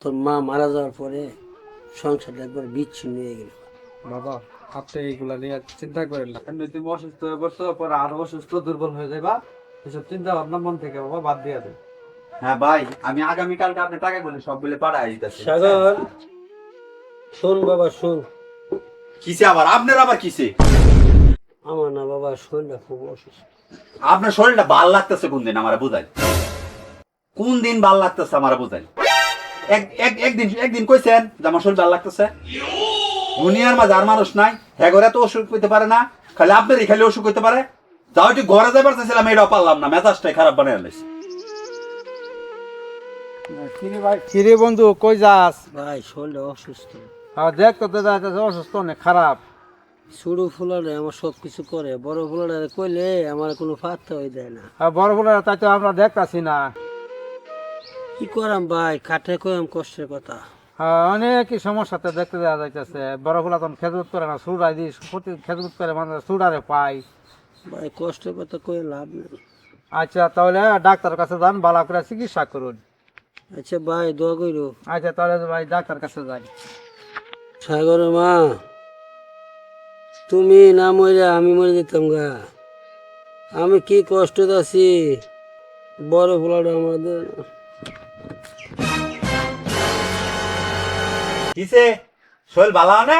তোর মা মারা যাওয়ার পরে সংসারটা একবার বিচ্ছিন্ন হয়ে গেল। বাবা, আপনি এইগুলা নিয়ে চিন্তা করেন না। কারণ তুমি অসুস্থ হয়ে পড়ছো, পরে আরো অসুস্থ দুর্বল হয়ে যাবা। এসব চিন্তা ভাবনা মন থেকে বাবা বাদ দিয়ে দেন। হ্যাঁ ভাই, আমি আগামীকালকে আপনার টাকাগুলো সবগুলো পাঠাই দিতেছি। সাগর, শোন বাবা শোন। কিসে আবার আপনার আবার কিসে? আমার না বাবা শরীরটা খুব অসুস্থ। আপনার শরীরটা ভাল লাগতেছে কোন দিন আমার বুঝাই? কোন দিন ভাল লাগতেছে আমার বুঝাই? একদিন কইছেন যে আমার শরীর ভাল লাগতেছে? দুনিয়ার মাঝে আর মানুষ নাই হ্যাঁ ঘরে তো অসুখ হইতে পারে না, খালি আপনারই খালি অসুখ হইতে পারে। যাও একটু ঘরে যাবার চাইছিলাম, এটাও পারলাম না, মেজাজটাই খারাপ বানিয়ে আনলাইছি। কিরে বন্ধু, কই যাস? ভাই শরীরটা অসুস্থ। দেখ তো দাদা অসুস্থ, অনেক খারাপ। ছোট ফুলারে আমার সব কিছু করে, বড় ফুলারে কইলে আমার কোনো পাত্তা হয়ে দেয় না। বড় বড় তাই তো আমরা দেখতাছি না। কি করাম ভাই, কাঠে কইম কষ্টের কথা। অনেকই সমস্যাতে দেখতে দেওয়া যাইতেছে। বড় ফুলা তখন খেজুত করে না, সুরাই দিস প্রতি খেজুত করে মানুষ সুরারে পাই। ভাই কষ্টের কথা কয়ে লাভ নেই। আচ্ছা তাহলে ডাক্তার কাছে যান, ভালো করে চিকিৎসা করুন। আচ্ছা ভাই দোয়া কইরো। আচ্ছা তাহলে ভাই ডাক্তার কাছে যাই। সাগর মা, তুমি না মরে আমি মরে যেতাম গা। আমি কি কষ্ট আছি, বড় ফুলাটা আমাদের। কিসে শরীর ভালো না?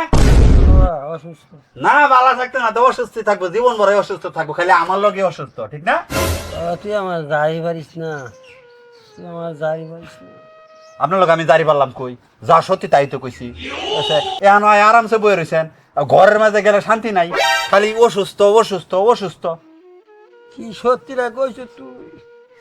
অসুস্থ। না ভালো থাকতে না তো অসুস্থ থাকবো, জীবন ভরে অসুস্থ থাকবো, খালি আমার লোকে অসুস্থ, ঠিক না? তুই আমার যাই পারিস না, তুই আমার যাই পারিস না। আপনার লোক আমি জারি পারলাম কই? যা সত্যি তাই তো কইছি। এখন আরামসে বয়ে রয়েছেন, ঘরের মাঝে গেলে শান্তি নাই, খালি অসুস্থ অসুস্থ অসুস্থ। কি সত্যিটা কইছ তুই?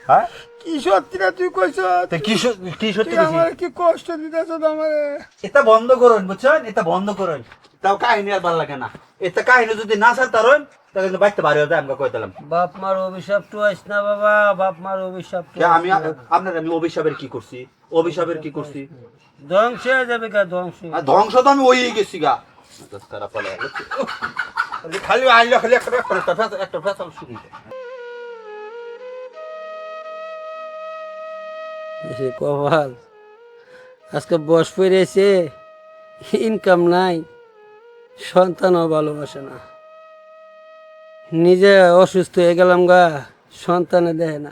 হ্যাঁ কি সত্যিটা তুই কইছ? তো কি সত্যি কইছি? আমার কি কষ্ট দিতেছ আমারে? এটা বন্ধ করুন, বুঝছেন? এটা বন্ধ করুন। তাও কাহিনী আর ভালো লাগে না। এটা কাহিনী যদি না ছাড়তারেন তাহলে কিন্তু বাইতে বাড়ি হতে আমাকে কই দিলাম। বাপ মার অভিশাপ টুয়াইস না বাবা, বাপ মার অভিশাপ। আমি আপনার আমি অভিশাপের কি করছি? অভিশাপের কি করছি? ধ্বংস হয়ে যাবে গা, ধ্বংস। আর ধ্বংস তো আমি ওই গেছি গা। খারাপ হলে খালি আইলো, খালি একটা ফেসাল শুরু। সে কপাল, আজকে বস পেরেছে, ইনকাম নাই, সন্তানও ভালোবাসে না। নিজে অসুস্থ হয়ে গেলাম গা, সন্তানে দেয় না।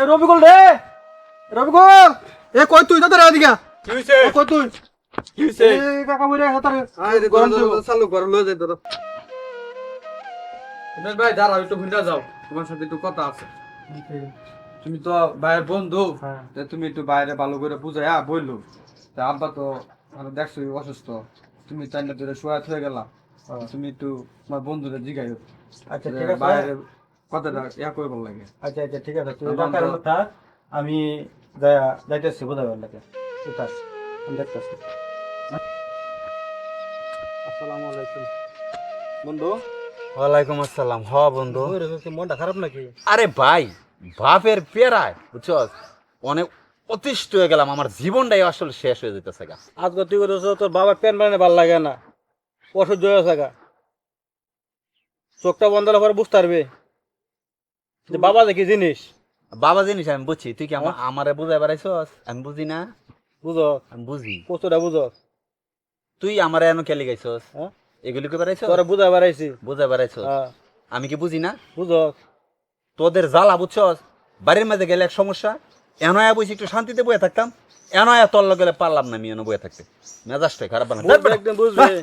রবিকুল রে, রবিকুল, এ কই তুই? দাদা এদিকে কি হইছে? কই তুই? কি হইছে? কাকা মরে হাতারে গরম চালু গরম লয়ে যাই দাদা। ভাই দাঁড়াও, একটু ভিতরে যাও, তোমার সাথে একটু কথা আছে। তুমি তো ভাইয়ের বন্ধু, তুমি একটু বাইরে ভালো করে বুঝাই বললো। আব্বা তো দেখছো অসুস্থ, তুমি চাইলে ধরে শোয়া হয়ে গেলা, তুমি একটু তোমার বন্ধুদের জিগাইও। আচ্ছা ঠিক আছে, বাইরে কথাটা ইয়া করে ভালো লাগে। আচ্ছা আচ্ছা ঠিক আছে, তুই আমার ঢাকার তো- থাক, আমি যাইতেছি বোঝাবেন লাগে। ঠিক আছে, আমি দেখতেছি। আসসালামু আলাইকুম বন্ধু। ওয়ালাইকুম আসসালাম। হ বন্ধু। মনটা খারাপ নাকি? আরে ভাই, বাপের পেরায় বুঝছো অনেক অতিষ্ঠ হয়ে গেলাম, আমার জীবনটাই আসলে শেষ হয়ে যেতেছে গা। আজকে তুই করেছ তোর বাবার প্যান বানানে ভাল লাগে না, অসহ্য হয়ে থাকা। চোখটা বন্ধ হলে পরে বুঝতে পারবে যে বাবা দেখি জিনিস। বাবা জিনিস আমি বুঝছি, তুই কি আমারে বুঝাই বেড়াইছস? আমি বুঝি না? বুঝো, আমি বুঝি। কষ্টটা বুঝো। তুই আমারে এনে খেলি গাইছস? হ্যাঁ, এগুলি কে বেড়াইছস? তোরা বুঝা বেড়াইছি। বুঝাই বেড়াইছস? হ্যাঁ, আমি কি বুঝি না? বুঝো। তোদের জ্বালা বুঝছস, বাড়ির মাঝে গেলে এক সমস্যা, এনয়া বুঝি একটু শান্তিতে বয়ে থাকতাম, এনয়া তোর গেলে পারলাম না আমি এনে বয়ে থাকতে, মেজাজটাই খারাপ বানাই। বুঝবে, একদিন বুঝবে।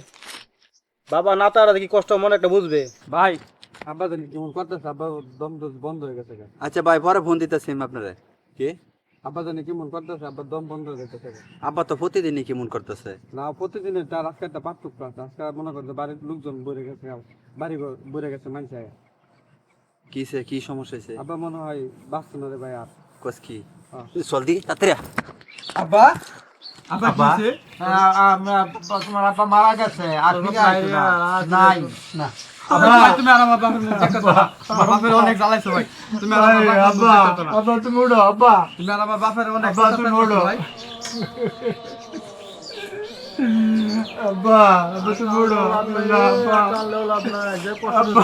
বাবা না তারা দেখি কষ্ট মনে একটা বুঝবে। ভাই আব্বা জানি কেমন করতেছে, আব্বা দম বন্ধ হয়ে গেছে। আচ্ছা ভাই, পরে ফোন দিতেছি আপনারা। কি আব্বা জানি কেমন করতেছে, আব্বার দম বন্ধ হয়ে গেছে। আব্বা তো প্রতিদিনই কেমন করতেছে? না প্রতিদিনের তার আজকে একটা পার্থক্য আছে। আজকে মনে করছে বাড়ির লোকজন বলে গেছে, বাড়ি বলে গেছে মানুষ। কিসে কি সমস্যা হয়েছে? আব্বা মনে হয় বাঁচতো না রে ভাই আর। কস কি? হ্যাঁ। জলদি তাড়াতাড়ি আব্বা, আব্বা কিছে? তোমার আব্বা মারা গেছে আর ফিরে আসবে না। নাই না। আব্বা তুমি আর আমার বাপের মুখ দেখতে তো না। আমার বাপের অনেক জ্বালাইছো ভাই। তুমি আর আমার বাপের মুখ দেখতে তো না। আব্বা তুমি উঠো, আব্বা তুমি আর আমার বাপের অনেক আব্বা তুমি উঠো ভাই। আব্বা আব্বা তুমি উঠো। আব্বা লাভ নাই, যে কষ্ট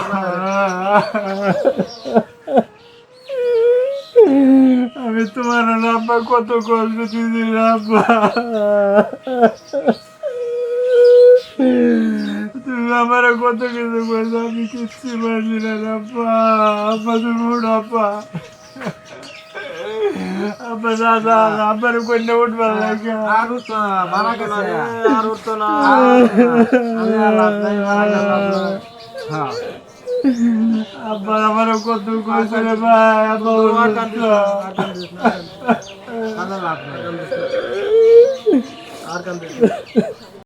আমি তোমার আব্বা কত কষ্ট দিয়েছি আব্বা, তুমি আমার কত কিছু করছো, আমি কিচ্ছু পারছি না আব্বা। আব্বা তুমি উঠো আব্বা, আব্বা দাদা আব্বার কন্যা উঠবার লাগে আর উঠতো না, মারা গেছে আর উঠতো না, আব্বা আমার কত কষ্ট রে ভাই, আব্বা আর কান্দিস না।